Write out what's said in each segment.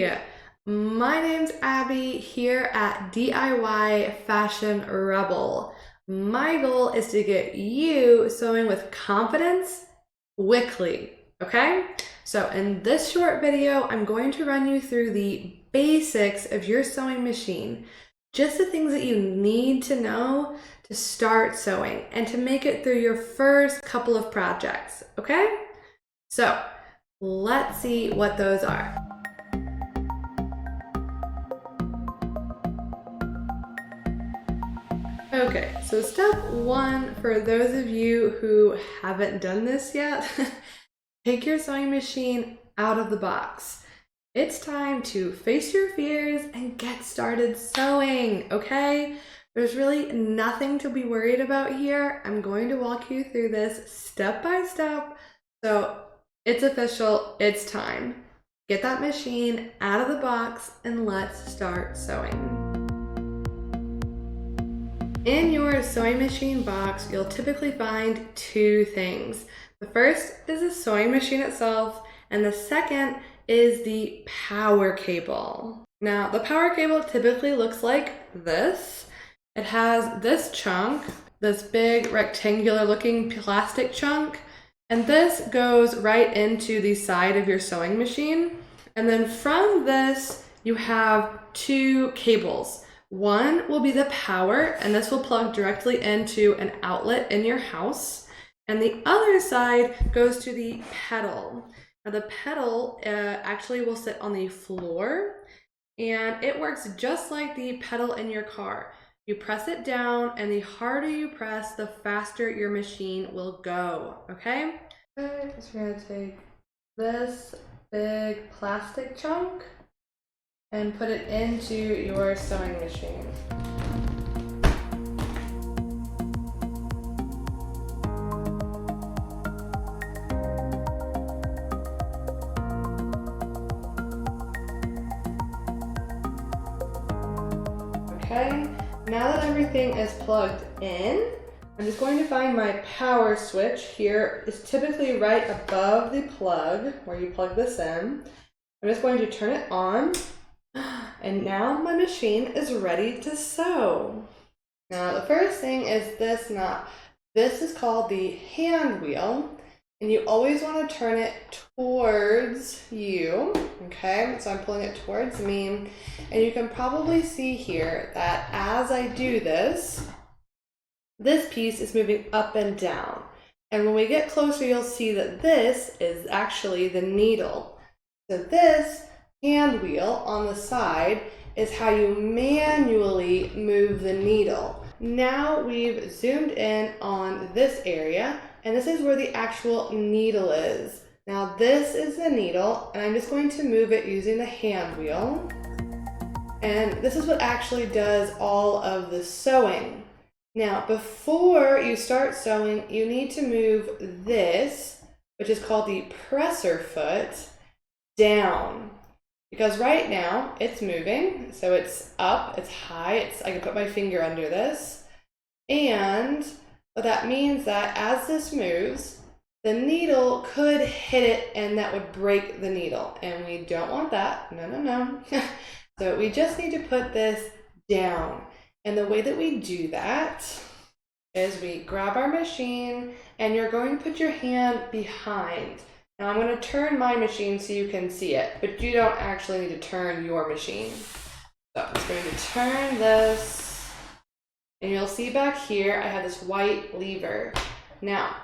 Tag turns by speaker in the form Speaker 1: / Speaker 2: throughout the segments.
Speaker 1: Hey, my name's Abby here at DIY Fashion Rebel. My goal is to get you sewing with confidence quickly, okay? So in this short video, I'm going to run you through the basics of your sewing machine, just the things that you need to know to start sewing and to make it through your first couple of projects, okay? So let's see what those are. Okay, so step one, for those of you who haven't done this yet, take your sewing machine out of the box. It's time to face your fears and get started sewing, okay? There's really nothing to be worried about here. I'm going to walk you through this step by step. So it's official, it's time. Get that machine out of the box and let's start sewing. In your sewing machine box, you'll typically find two things. The first is the sewing machine itself, and the second is the power cable. Now, the power cable typically looks like this. It has this chunk, this big rectangular looking plastic chunk, and this goes right into the side of your sewing machine. And then from this, you have two cables. One will be the power, and this will plug directly into an outlet in your house. And the other side goes to the pedal. Now the pedal actually will sit on the floor, and it works just like the pedal in your car. You press it down, and the harder you press, the faster your machine will go, okay? Okay, so we're gonna take this big plastic chunk and put it into your sewing machine. Okay, now that everything is plugged in, I'm just going to find my power switch. Here is typically right above the plug where you plug this in. I'm just going to turn it on. And now my machine is ready to sew. Now the first thing is this knot. This is called the hand wheel, and you always want to turn it towards you, okay? So I'm pulling it towards me, and you can probably see here that as I do this, this piece is moving up and down. And when we get closer, you'll see that this is actually the needle. So this hand wheel on the side is how you manually move the needle. Now we've zoomed in on this area, and this is where the actual needle is. Now this is the needle, and I'm just going to move it using the hand wheel. And this is what actually does all of the sewing. Now before you start sewing, you need to move this, which is called the presser foot, down. Because right now it's moving, so it's up, it's high, I can put my finger under this. And what that means that as this moves, the needle could hit it and that would break the needle. And we don't want that, no. So we just need to put this down. And the way that we do that is we grab our machine, and you're going to put your hand behind. Now I'm going to turn my machine so you can see it, but you don't actually need to turn your machine. So I'm just going to turn this, and you'll see back here I have this white lever. Now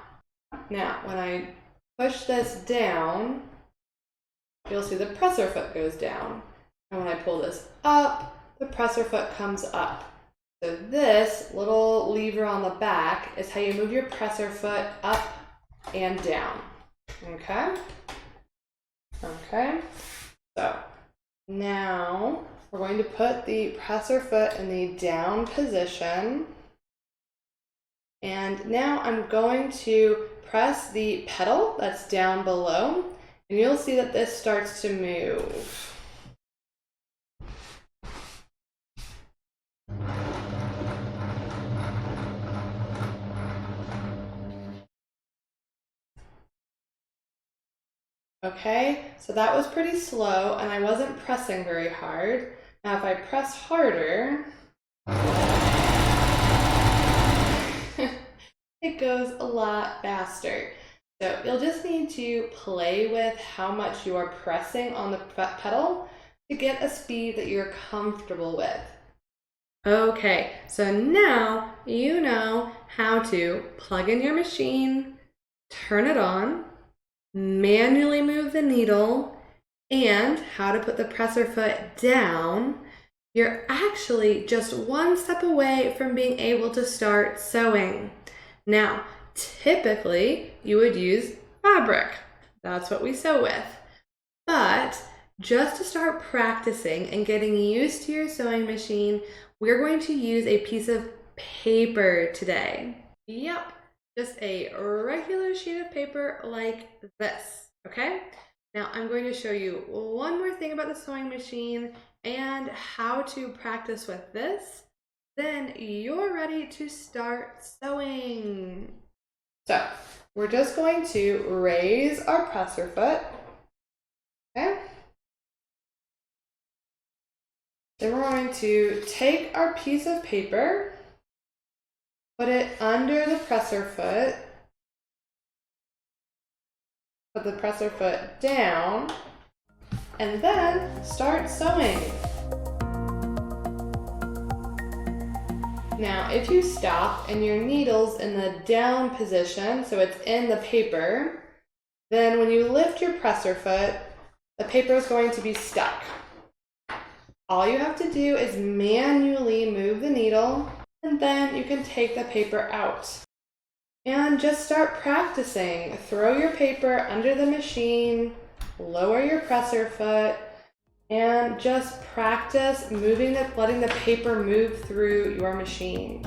Speaker 1: when I push this down, you'll see the presser foot goes down. And when I pull this up, the presser foot comes up. So this little lever on the back is how you move your presser foot up and down. Okay, so now we're going to put the presser foot in the down position, and now I'm going to press the pedal that's down below, and you'll see that this starts to move. Okay, so that was pretty slow and I wasn't pressing very hard. Now if I press harder, it goes a lot faster. So you'll just need to play with how much you are pressing on the pedal to get a speed that you're comfortable with. Okay, so now you know how to plug in your machine, turn it on, manually move the needle, and how to put the presser foot down. You're actually just one step away from being able to start sewing. Now, typically you would use fabric. That's what we sew with. But just to start practicing and getting used to your sewing machine, we're going to use a piece of paper today. Yep, just a regular sheet of paper like this, okay? Now I'm going to show you one more thing about the sewing machine and how to practice with this. Then you're ready to start sewing. So we're just going to raise our presser foot, okay? Then we're going to take our piece of paper, put it under the presser foot, put the presser foot down, and then start sewing. Now, if you stop and your needle's in the down position, so it's in the paper, then when you lift your presser foot, the paper is going to be stuck. All you have to do is manually move the needle, and then you can take the paper out. And just start practicing. Throw your paper under the machine, lower your presser foot, and just practice letting the paper move through your machine.